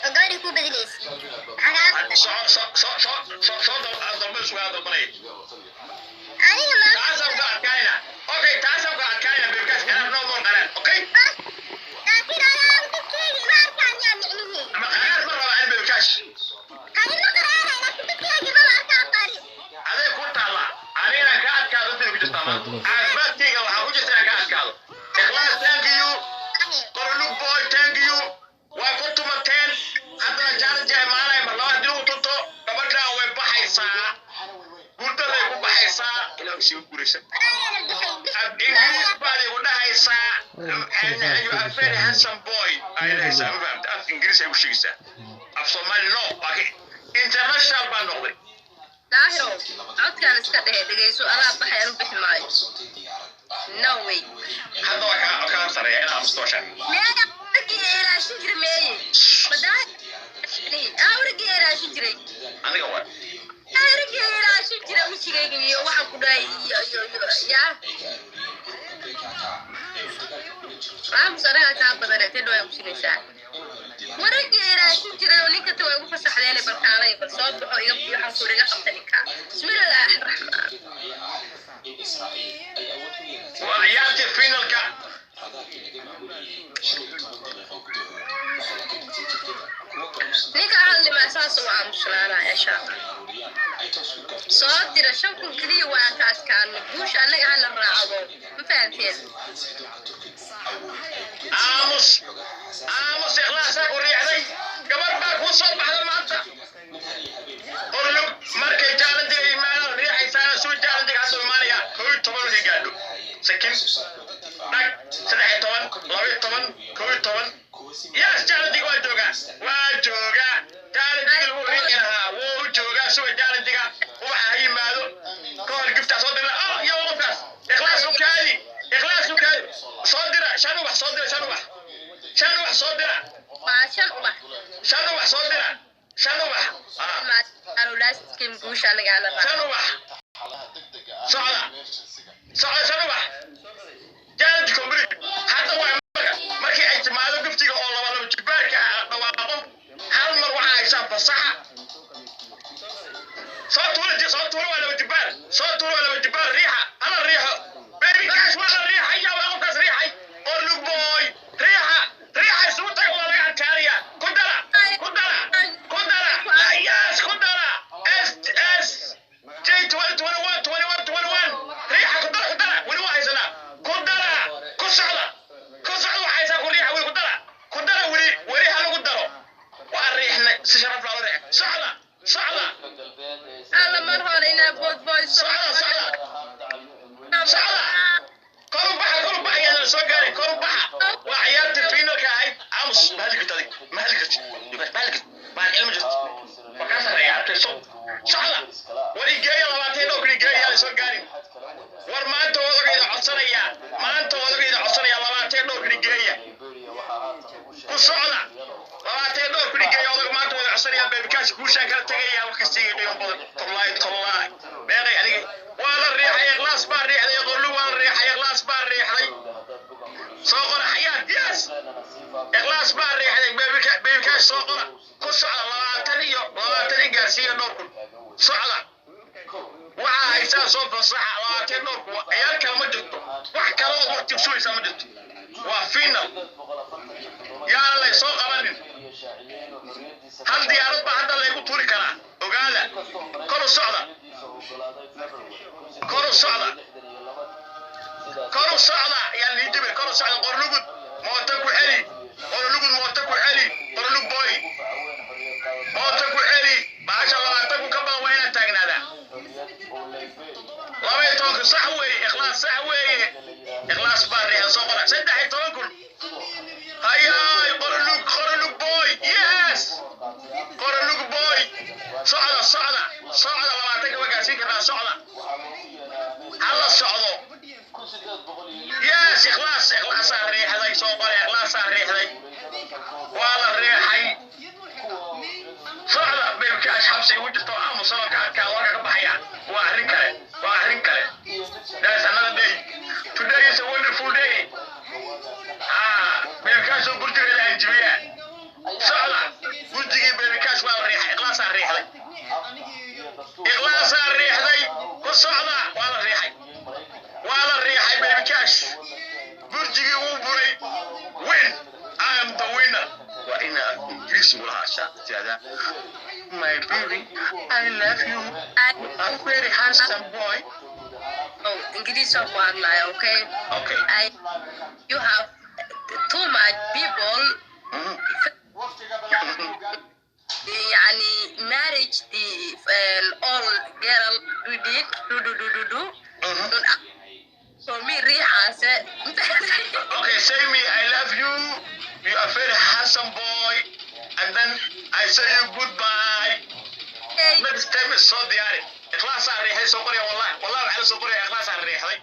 قاري كوب بدليس حاجة صوت الضمير شوية ضمني أنا ما تعال قاعد كاينة أوكي تعال قاعد كاينة بيبقاش أنا نوم قلنا أوكي لكن أنا بتكلم ما كان يعني أما قاعد مرة أنا بيبقاش هاي ما قرأنا أنا كنت بتكلم ما كان قاري هذا كنت الله أنا قاعد كذا في الجسم عارف تيجي وحاول جسنا قاعد كذا إخلاص thank you قرلو boy thank you وكنت مكان حتى جال جاي معنا مرة دلو تطو قبلنا وبحيسا قلت له يكون بحيسا إلى بسيب كوريسا إنجليز بعد يقول حيسا أنا أفعل handsome boy أنا حيسا ما فهمت أف إنجليز يقول شيء أف صومالي no لكن international بانوغي daahiro codkaan iska dhehe dhegeyso adaa baxay anu bixi maayo no way هذا وكان صريح أنا مستوشى meeya wargii ilaashin jira meeye wargii ilaashin jiray أنا قوي wargii ilaashin jira wejigayga iyo waxaan ku dhahay yaa raamus anagaa kaa badane tedha waa kusinaysaa wargii ilaashin jiray oo ninka waa igu fasaxdeene balkaalay bal soo baxo iga waxaan ku iga qabta ninka bismillaahi raxmaan وعيالتي فينال كا ninka hadli ma saas waa aamusnaana insha Allah soo dira shan kun kaliya waa ka askaan guusha anaga aan la raacdo ma fahanteen آموس إخلاصك وريحني قبل ما أكون صوت بعد ما أنت قرلو مركي جالدي إيمان ريح إنسان سوي جالدي عنده إيمانيا كل طبعا في قالوا سكين نك سنة طبعا لوي طبعا كل طبعا ياس جالدي واجوجا جالدي الوريحها وجوجا سوي جالدي وبحي ماله كل جبت صدر يا وقف إخلاصك كذي إخلاصك كذي صدر شنو صدر شنو صدر waa shan ubax شنو ma arulaaskin guusha anaga aan la raacdo صعدة جالد كومبريت حتى markii ay timaado gaftiga oo laba jibaarka dhawaaqo hal mar waxa ay soo fasaxa soo tuuro wala jibaar riixa ala riixo baby cash wala riixa ya wala qas riixay oo lug boy riixa soo tag wala laga taariya kudara ayas kudara s J21 riixa kudara wali waa haysana kudara ku socda waxay saa ku riixa kudara wali hal ugu daro waa riixna si sharaf loo riix socda alla mar hore inaa boy socda كرو بحا يا سو غاري كرو بحا وعيالت فينال كاهيد امس مهلكت ما علم جت وكاس ريعت صعده ولي جاي لباتين او كلي جاي سو غاري war maanta wadageeda codsanaya labaatan oo kali geeya ku socda labaatan oo kali geeya odag maanta wada codsanaya beebkaas guusha kala tagaya wax kasta iyo dhigan badan tollaay beeqay aniga wala riixay ikhlas baa riixay qollu wala riixay ikhlas baa riixay soo qora xayaat yes ikhlas baa riixay beebkaas soo qora ku socda labaatan gaarsiiyo dhowr socda waxa ay soo fasaxa labaatan dhowr ciyaar kale ma jirto wax kale oo waqti suuysa ma jirto waa final yaa la soo qabanin hal diyaarad baa hadda lagu tuuri karaa ogaada kor u socda yaa liijibe kor u socda qorlugud moota ku celi qorlug boy moota ku celi baasha labaatan ku ka badan waa inaad taagnaadaa لابد توك صحوي إخلاص صحوي إخلاص باري صقرة سدح توكل هيا قرلوك بوي يس قرلوك بوي صعدة لما تك وقاسين كنا صعدة هلا صعدوا يس إخلاص ريح هذا عشان هذا my baby I love you I'm very handsome boy Oh, English of one lie, okay? okay You have too much people يعني marriage the all girl do for me ريحة okay say me I love you you are very handsome boy and then I say you goodbye next time is so diary إخلاص على ريحي سوقري والله على سوقري إخلاص على ريحي